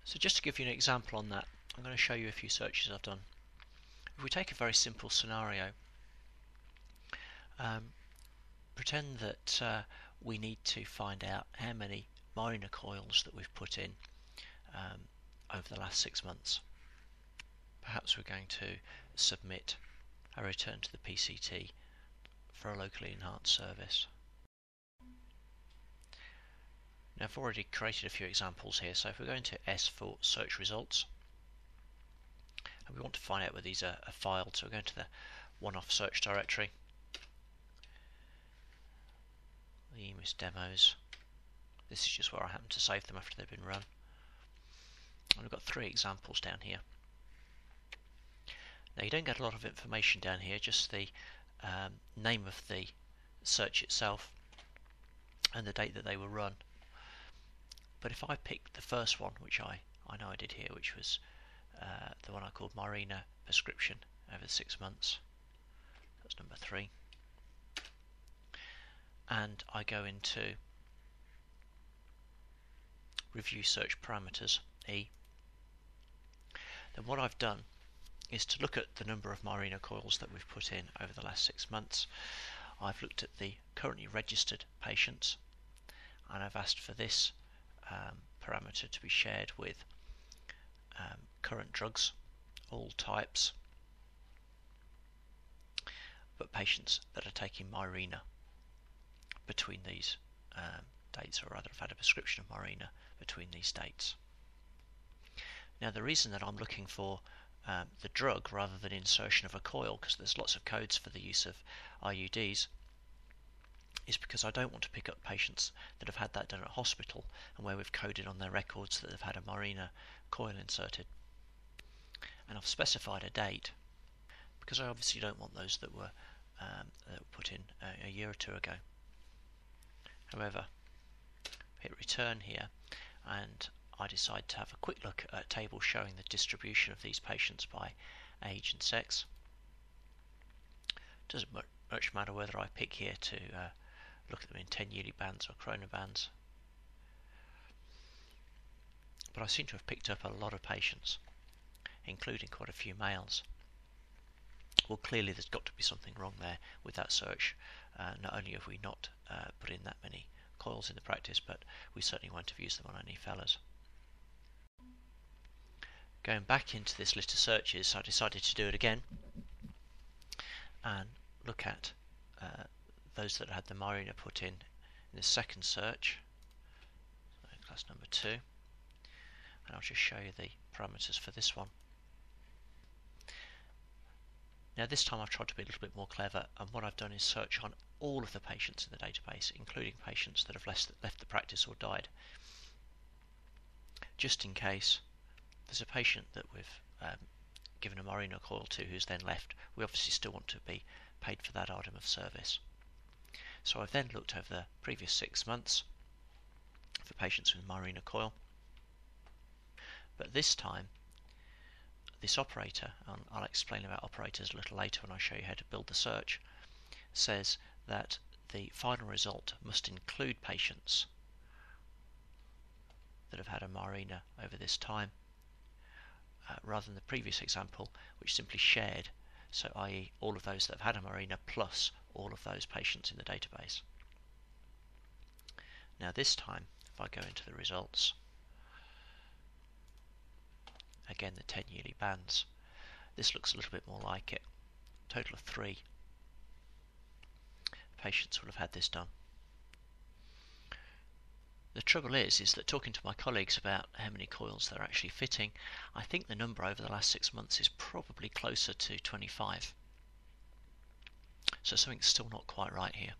So just to give you an example on that, I'm going to show you a few searches I've done. If we take a very simple scenario, pretend that we need to find out how many Mirena coils that we've put in over the last 6 months. Perhaps we're going to submit a return to the PCT for a locally enhanced service. Now I've already created a few examples here, so if we go into S for search results, and we want to find out whether these are filed, so we're going to the one-off search directory, the EMIS demos. This is just where I happen to save them after they've been run. And we've got 3 examples down here. Now you don't get a lot of information down here, just the name of the search itself and the date that they were run. But if I pick the first one, which I know I did here, which was the one I called Mirena prescription over 6 months, that's number 3, and I go into review search parameters, E, then what I've done is to look at the number of Mirena coils that we've put in over the last 6 months. I've looked at the currently registered patients, and I've asked for this parameter to be shared with current drugs, all types, but patients that are taking Mirena between these dates, or rather have had a prescription of Mirena between these dates. Now the reason that I'm looking for the drug rather than insertion of a coil, because there's lots of codes for the use of IUDs, is because I don't want to pick up patients that have had that done at hospital and where we've coded on their records that they've had a Mirena coil inserted. And I've specified a date because I obviously don't want those that were put in a year or 2 ago. However, hit return here and I decide to have a quick look at a table showing the distribution of these patients by age and sex. Doesn't much matter whether I pick here to look at them in 10-yearly bands or chrono bands, but I seem to have picked up a lot of patients, including quite a few males. Well, clearly there's got to be something wrong there with that search. Not only have we not put in that many coils in the practice, but we certainly won't have used them on any fellas. Going back into this list of searches, I decided to do it again and look at those that had the Mirena put in the second search, so class number 2, and I'll just show you the parameters for this one. Now this time I've tried to be a little bit more clever, and what I've done is search on all of the patients in the database, including patients that have left the practice or died, just in case there's a patient that we've given a Mirena coil to who's then left. We obviously still want to be paid for that item of service. So I've then looked over the previous 6 months for patients with Mirena coil, but this time this operator, and I'll explain about operators a little later when I show you how to build the search, says that the final result must include patients that have had a Mirena over this time, rather than the previous example which simply shared, so i.e. all of those that have had a Mirena plus all of those patients in the database. Now this time, if I go into the results, again the 10-yearly bands, this looks a little bit more like it. Total of 3 patients will have had this done. The trouble is that talking to my colleagues about how many coils they're actually fitting, I think the number over the last 6 months is probably closer to 25. So something's still not quite right here.